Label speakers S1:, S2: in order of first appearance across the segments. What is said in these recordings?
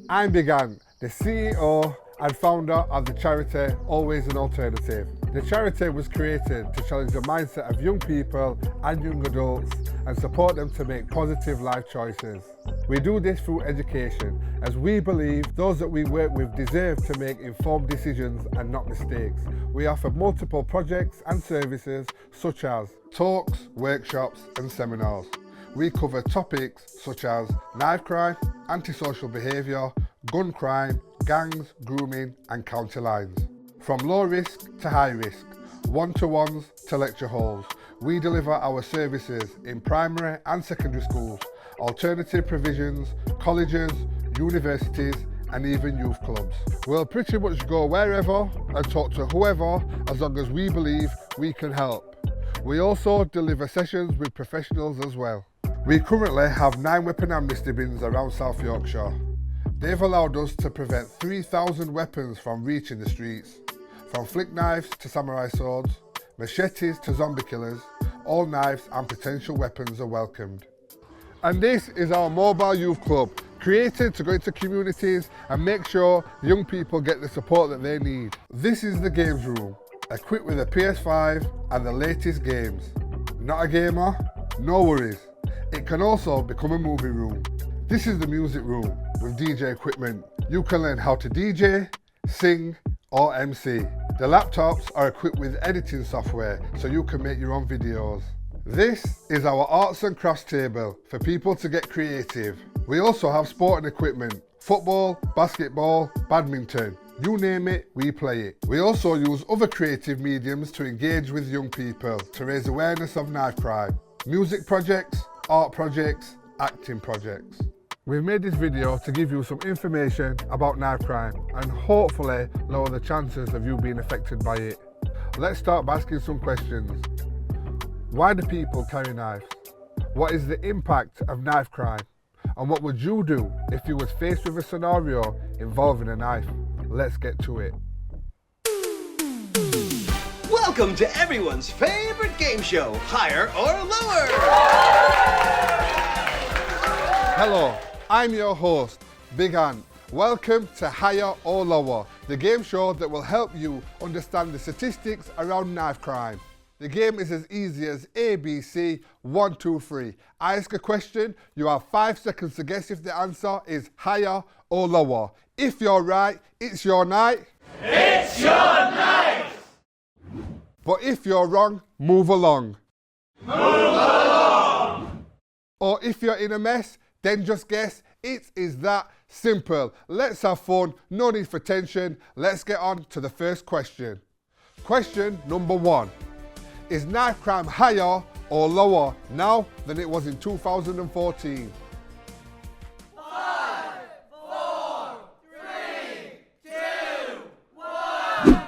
S1: I'm Big Ant, the CEO and founder of the charity Always an Alternative. The charity was created to challenge the mindset of young people and young adults and support them to make positive life choices. We do this through education, as we believe those that we work with deserve to make informed decisions and not mistakes. We offer multiple projects and services such as talks, workshops and seminars. We cover topics such as knife crime, antisocial behaviour, gun crime, gangs, grooming and county lines. From low risk to high risk, one-to-ones to lecture halls, we deliver our services in primary and secondary schools, alternative provisions, colleges, universities and even youth clubs. We'll pretty much go wherever and talk to whoever as long as we believe we can help. We also deliver sessions with professionals as well. We currently have 9 weapon amnesty bins around South Yorkshire. They've allowed us to prevent 3,000 weapons from reaching the streets. From flick knives to samurai swords, machetes to zombie killers, all knives and potential weapons are welcomed. And this is our mobile youth club, created to go into communities and make sure young people get the support that they need. This is the games room, equipped with a PS5 and the latest games. Not a gamer? No worries. It can also become a movie room. This is the music room with DJ equipment. You can learn how to DJ, sing or MC. The laptops are equipped with editing software so you can make your own videos. This is our arts and crafts table for people to get creative. We also have sporting equipment, football, basketball, badminton. You name it, we play it. We also use other creative mediums to engage with young people to raise awareness of knife crime. Music projects, art projects, acting projects. We've made this video to give you some information about knife crime and hopefully lower the chances of you being affected by it. Let's start by asking some questions. Why do people carry knives? What is the impact of knife crime? And what would you do if you was faced with a scenario involving a knife? Let's get to it.
S2: Welcome to everyone's favorite game show, Higher or Lower!
S1: Hello, I'm your host, Big Ant. Welcome to Higher or Lower, the game show that will help you understand the statistics around knife crime. The game is as easy as ABC 1, 2, 3. I ask a question, you have 5 seconds to guess if the answer is higher or lower. If you're right, it's your night.
S3: It's your night!
S1: But if you're wrong, move along.
S3: Move along!
S1: Or if you're in a mess, then just guess. It is that simple. Let's have fun, no need for tension. Let's get on to the first question. Question number 1. Is knife crime higher or lower now than it was in 2014?
S3: 5, 4, 3, 2, 1.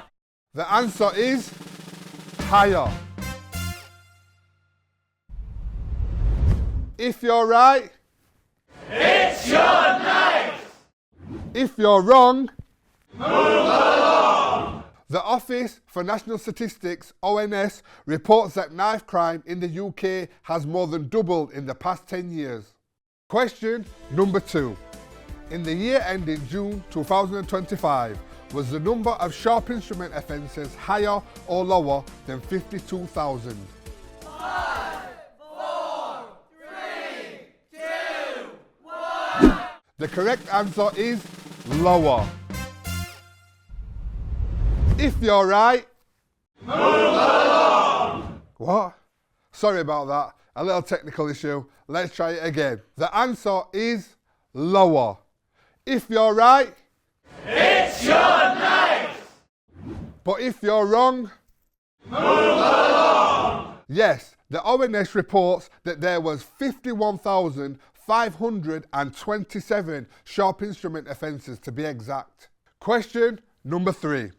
S1: The answer is higher. If you're right,
S3: It's your night!
S1: if you're wrong,
S3: Move along!
S1: the Office for National Statistics, ONS, reports that knife crime in the UK has more than doubled in the past 10 years. Question number 2. In the year ending June 2025, was the number of sharp instrument offences higher or lower than 52,000?
S3: 5, 4, 3, 2, 1.
S1: The correct answer is lower. If you're right,
S3: Move along!
S1: what? Sorry about that, a little technical issue. Let's try it again. The answer is lower. If you're right,
S3: It's your night!
S1: but if you're wrong,
S3: Move along!
S1: yes, the ONS reports that there was 51,527 sharp instrument offences to be exact. Question number 3.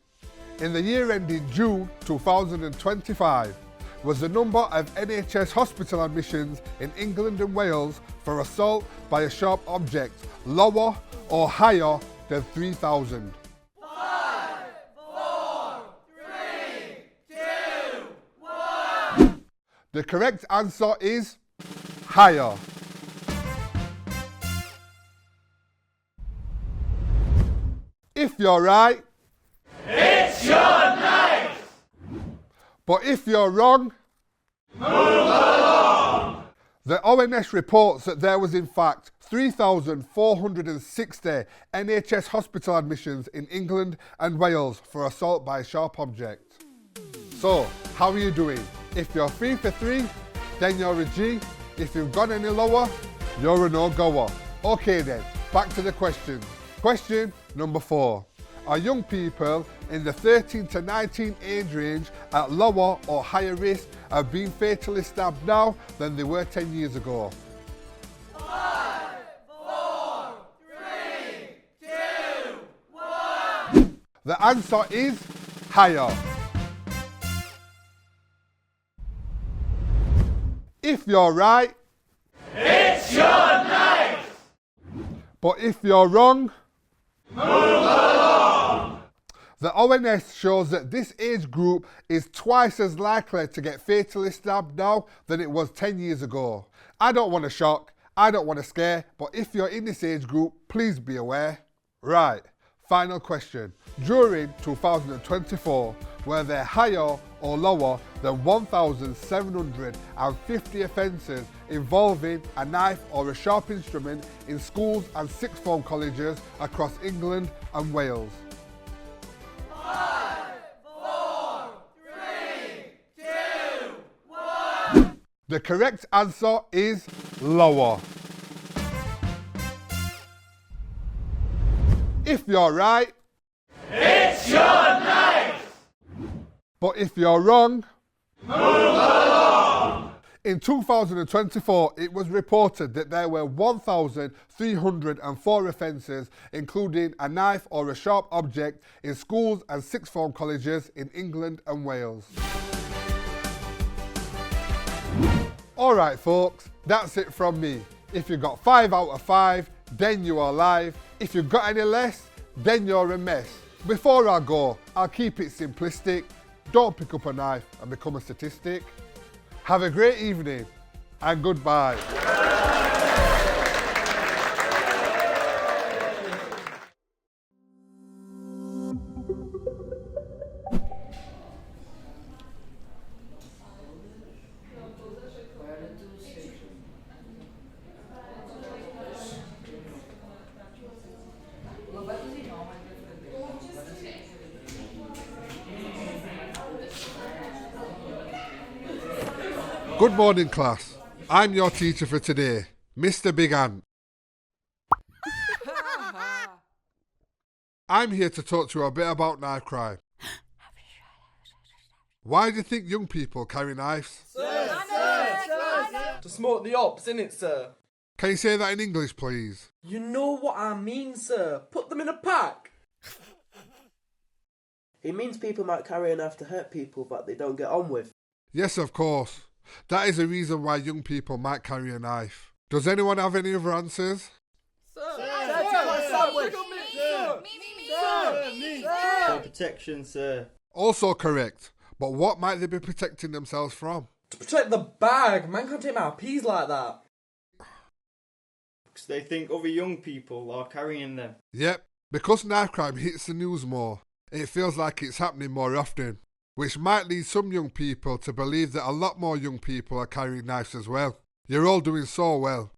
S1: In the year ending June 2025, was the number of NHS hospital admissions in England and Wales for assault by a sharp object lower or higher than 3,000?
S3: 5, 4, 3, 2, 1.
S1: The correct answer is higher. If you're right,
S3: It's your night!
S1: but if you're wrong,
S3: Move along!
S1: the ONS reports that there was in fact 3,460 NHS hospital admissions in England and Wales for assault by a sharp object. So, how are you doing? If you're 3 for 3, then you're a G. If you've gone any lower, you're a no-goer. Okay then, back to the questions. Question number 4. Are young people in the 13 to 19 age range at lower or higher risk of being fatally stabbed now than they were 10 years ago?
S3: 5, 4, 3, 2, 1.
S1: The answer is higher. If you're right,
S3: It's your night!
S1: but if you're wrong,
S3: Move along!
S1: the ONS shows that this age group is twice as likely to get fatally stabbed now than it was 10 years ago. I don't want to shock, I don't want to scare, but if you're in this age group, please be aware. Right, final question. During 2024, were there higher or lower than 1,750 offences involving a knife or a sharp instrument in schools and sixth form colleges across England and Wales?
S3: 5, 4, 3, 2, 1.
S1: The correct answer is lower. If you're right,
S3: It's your night!
S1: but if you're wrong,
S3: Move along!
S1: in 2024 it was reported that there were 1,304 offences including a knife or a sharp object in schools and sixth form colleges in England and Wales. Alright folks, that's it from me. If you got 5 out of 5, then you are live. If you got any less, then you're a mess. Before I go, I'll keep it simplistic. Don't pick up a knife and become a statistic. Have a great evening and goodbye. Good morning, class. I'm your teacher for today, Mr. Big Ant. I'm here to talk to you a bit about knife crime. Why do you think young people carry knives?
S4: To smoke the ops, innit, sir?
S1: Can you say that in English, please?
S4: You know what I mean, sir. Put them in a pack.
S5: It means people might carry a knife to hurt people that they don't get on with.
S1: Yes, of course. That is the reason why young people might carry a knife. Does anyone have any other answers?
S6: For protection, sir.
S1: Also correct. But what might they be protecting themselves from?
S4: To protect the bag. Man can't take my peas like that.
S6: Because they think other young people are carrying them.
S1: Yep, because knife crime hits the news more, it feels like it's happening more often, which might lead some young people to believe that a lot more young people are carrying knives as well. You're all doing so well.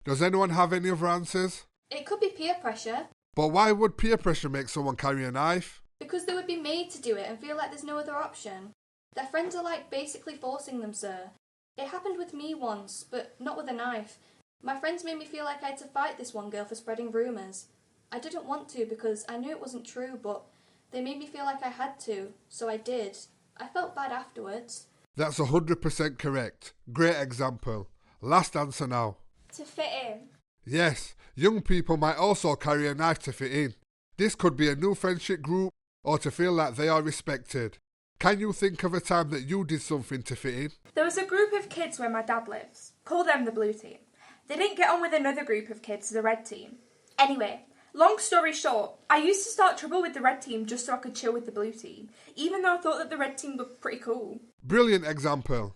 S1: Does anyone have any other answers?
S7: It could be peer pressure,
S1: But why would peer pressure make someone carry a knife?
S7: because they would be made to do it and feel like there's no other option. Their friends are like basically forcing them, sir. It happened with me once, but not with a knife. My friends made me feel like I had to fight this one girl for spreading rumours. I didn't want to because I knew it wasn't true, but they made me feel like I had to, so I did. I felt bad afterwards.
S1: That's 100% correct. Great example. Last answer now.
S7: To fit in.
S1: Yes, young people might also carry a knife to fit in. This could be a new friendship group or to feel like they are respected. Can you think of a time that you did something to fit in?
S8: There was a group of kids where my dad lives. Call them the blue team. They didn't get on with another group of kids, the red team. Anyway, long story short, I used to start trouble with the red team just so I could chill with the blue team, even though I thought that the red team were pretty cool.
S1: Brilliant example.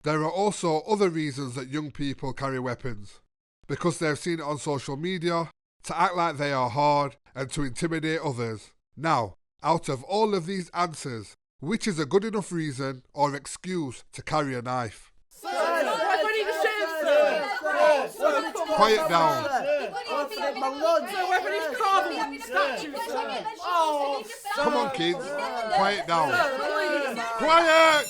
S1: There are also other reasons that young people carry weapons. Because they've seen it on social media, to act like they are hard, and to intimidate others. Now, out of all of these answers, which is a good enough reason or excuse to carry a knife? Quiet down. Come on, kids. Quiet down. Quiet!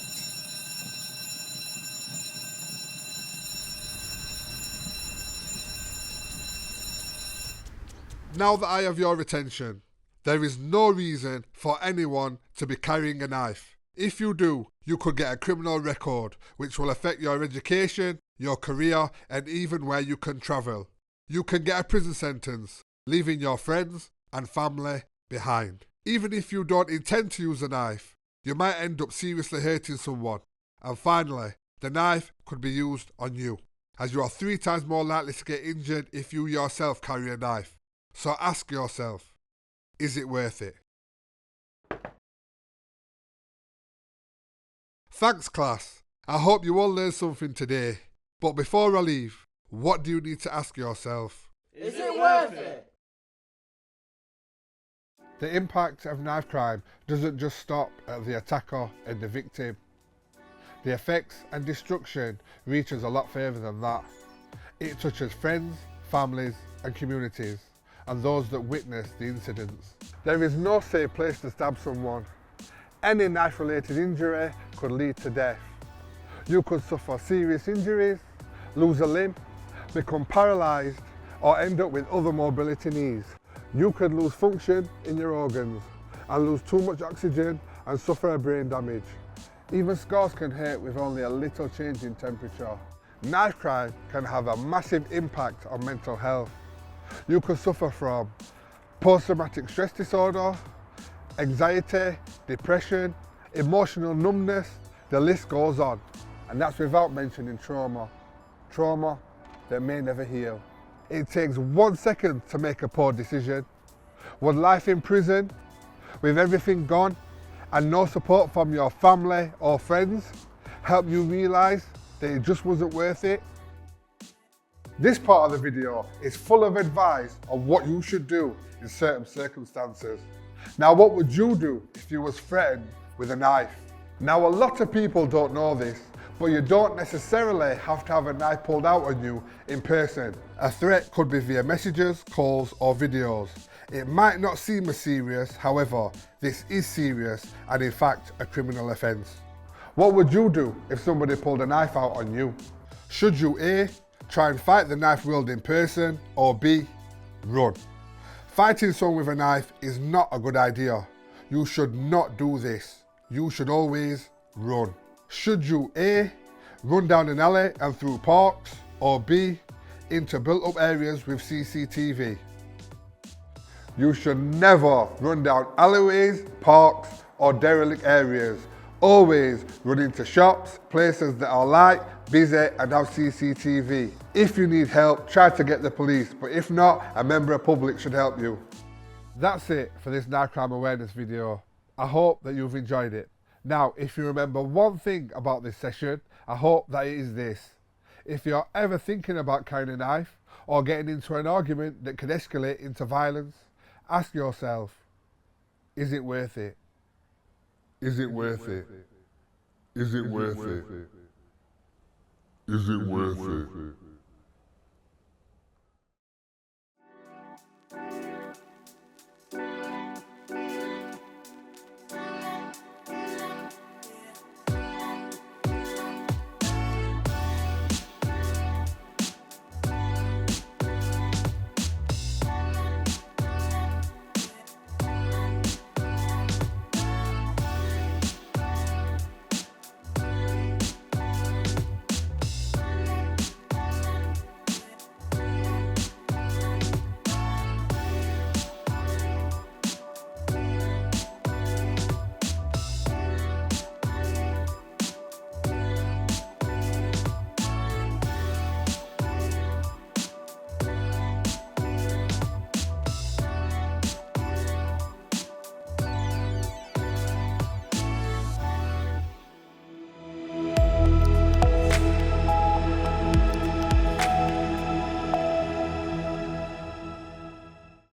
S1: Now that I have your attention, there is no reason for anyone to be carrying a knife. If you do, you could get a criminal record, which will affect your education, your career, and even where you can travel. You can get a prison sentence, leaving your friends and family behind. Even if you don't intend to use a knife, you might end up seriously hurting someone. And finally, the knife could be used on you, as you are 3 times more likely to get injured if you yourself carry a knife. So ask yourself, is it worth it? Thanks, class. I hope you all learned something today. But before I leave, what do you need to ask yourself?
S5: Is it worth it?
S1: The impact of knife crime doesn't just stop at the attacker and the victim. The effects and destruction reaches a lot further than that. It touches friends, families and communities, and those that witness the incidents. There is no safe place to stab someone. Any knife-related injury could lead to death. You could suffer serious injuries, lose a limb, become paralysed, or end up with other mobility needs. You could lose function in your organs and lose too much oxygen and suffer a brain damage. Even scars can hurt with only a little change in temperature. Knife crime can have a massive impact on mental health. You could suffer from post-traumatic stress disorder, anxiety, depression, emotional numbness, the list goes on. And that's without mentioning trauma. Trauma that may never heal. It takes 1 second to make a poor decision. Would life in prison, with everything gone, and no support from your family or friends, help you realise that it just wasn't worth it? This part of the video is full of advice on what you should do in certain circumstances. Now, what would you do if you was threatened with a knife? Now, a lot of people don't know this, but you don't necessarily have to have a knife pulled out on you in person. A threat could be via messages, calls or videos. It might not seem as serious, however, this is serious and in fact a criminal offence. What would you do if somebody pulled a knife out on you? Should you A, try and fight the knife wielding person, or B, run? Fighting someone with a knife is not a good idea. You should not do this. You should always run. Should you A, run down an alley and through parks, or B, into built-up areas with CCTV? You should never run down alleyways, parks, or derelict areas. Always run into shops, places that are light, busy and have CCTV. If you need help, try to get the police, but if not, a member of public should help you. That's it for this knife crime awareness video. I hope that you've enjoyed it. Now, if you remember one thing about this session, I hope that it is this. If you're ever thinking about carrying a knife or getting into an argument that could escalate into violence, ask yourself, is it worth it? Is it worth it? Is it worth it? Is it worth it?